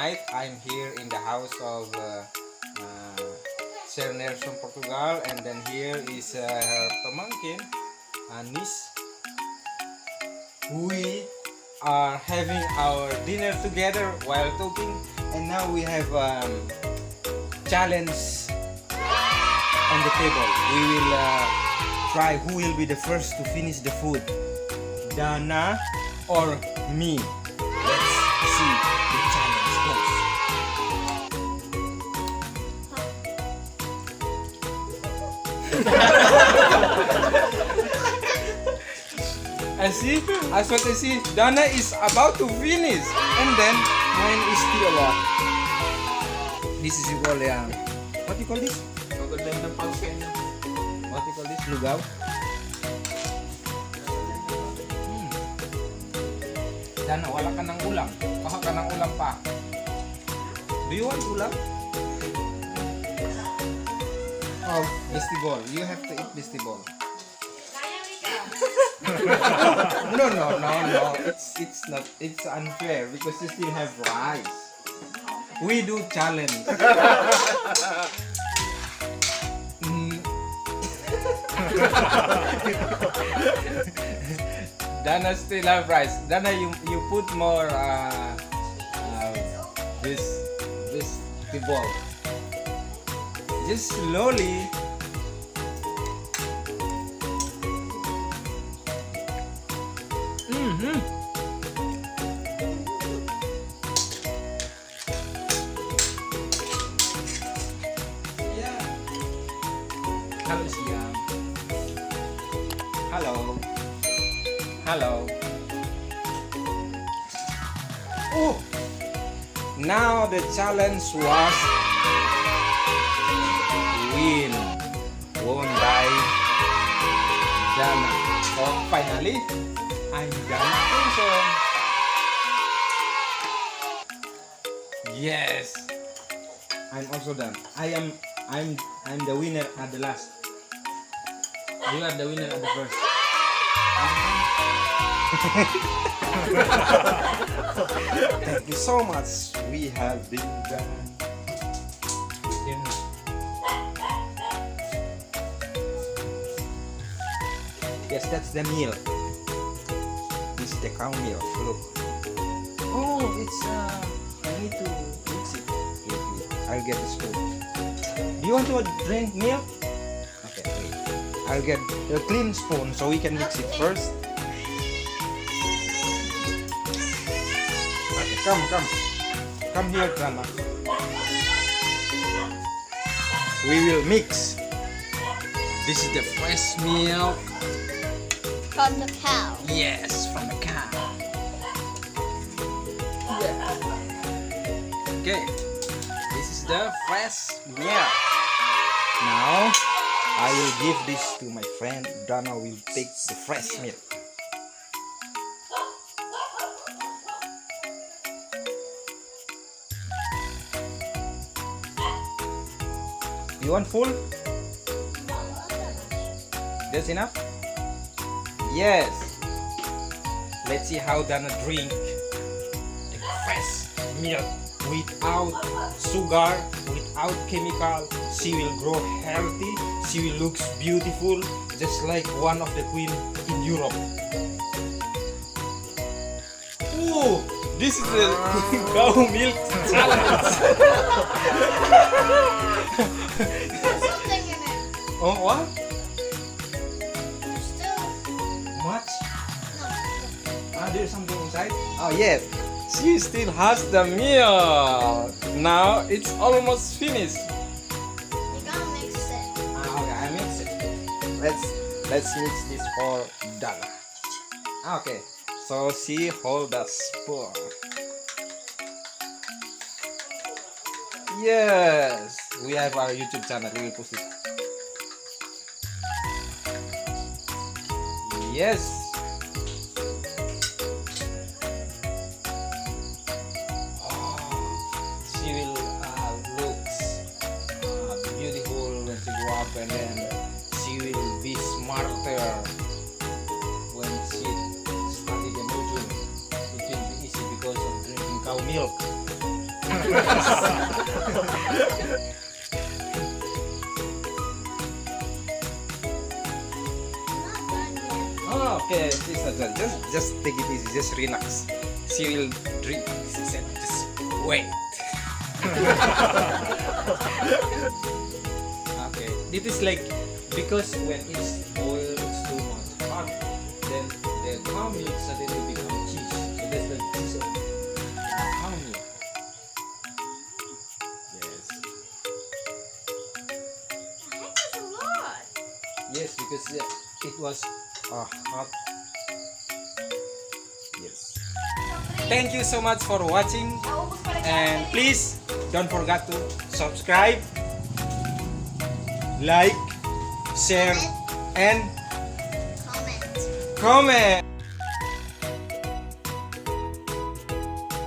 tonight I'm here in the house of Sir Nelson Portugal, and then here is her pamangkin, niece. We are having our dinner together while talking, and now we have challenge on the table. We will try who will be the first to finish the food, Dana or me. Let's see the challenge goes. As what I see, Dana is about to finish, and then mine is still a lot. This is called what do you call this? What do you call this? Lugaw? Dana, wala ka ng ulam. Baka ka ng ulam pa. Do you want ulam? Oh, vestibol. You have to eat vestibol. No. It's not. It's unfair because you still have rice. We do challenge. Dana still have rice. Dana, you put more this ball. Just slowly. Yeah. Hello, Siam. Hello. Oh, now the challenge was won by Dana. So finally, I'm Dana also. Yes, I'm also done. I'm the winner at the last. You are the winner at the first. Thank you so much. We have been done. Yes, that's the meal. This is the cow meal. Look. Oh, it's I need to mix it. I'll get the spoon. Do you want to drink milk? Okay, wait. I'll get a clean spoon so we can mix it first. Okay, come here, Dana. We will mix. This is the fresh milk from the cow. Yes, from the cow. Yeah. Okay, this is the fresh milk. Now I will give this to my friend. Dana will take the fresh milk. You want full? That's enough? Yes. Let's see how Dana drink the fresh milk without sugar, without chemical. She will grow healthy. She will look beautiful, just like one of the queen in Europe. Ooh, this is the cow milk challenge. There's something in it. Oh, what? Still. Much? No. There's something inside? Oh, yes. She still has the milk. Now it's almost finished. We gotta mix it. Okay, I mix it. Let's mix this for Dana. Okay, so she hold the spoon. Yes, we have our YouTube channel. We will post it. Yes. She will looks beautiful when she grow up, and then she will be smarter when she study the module. It will be easy because of drinking cow milk. Not done yet. Oh, okay, please not done. Just take it easy. Just relax. She will drink. She said, just wait. Okay, it is like because when it's boiled, it's too much hot, then the cow milk suddenly become cheese. So that's the cheese of cow milk. Yes. The heck is a lot. Yes, because it was hot. Yes. Thank you so much for watching, and please don't forget to subscribe, like, share, and Comment. comment.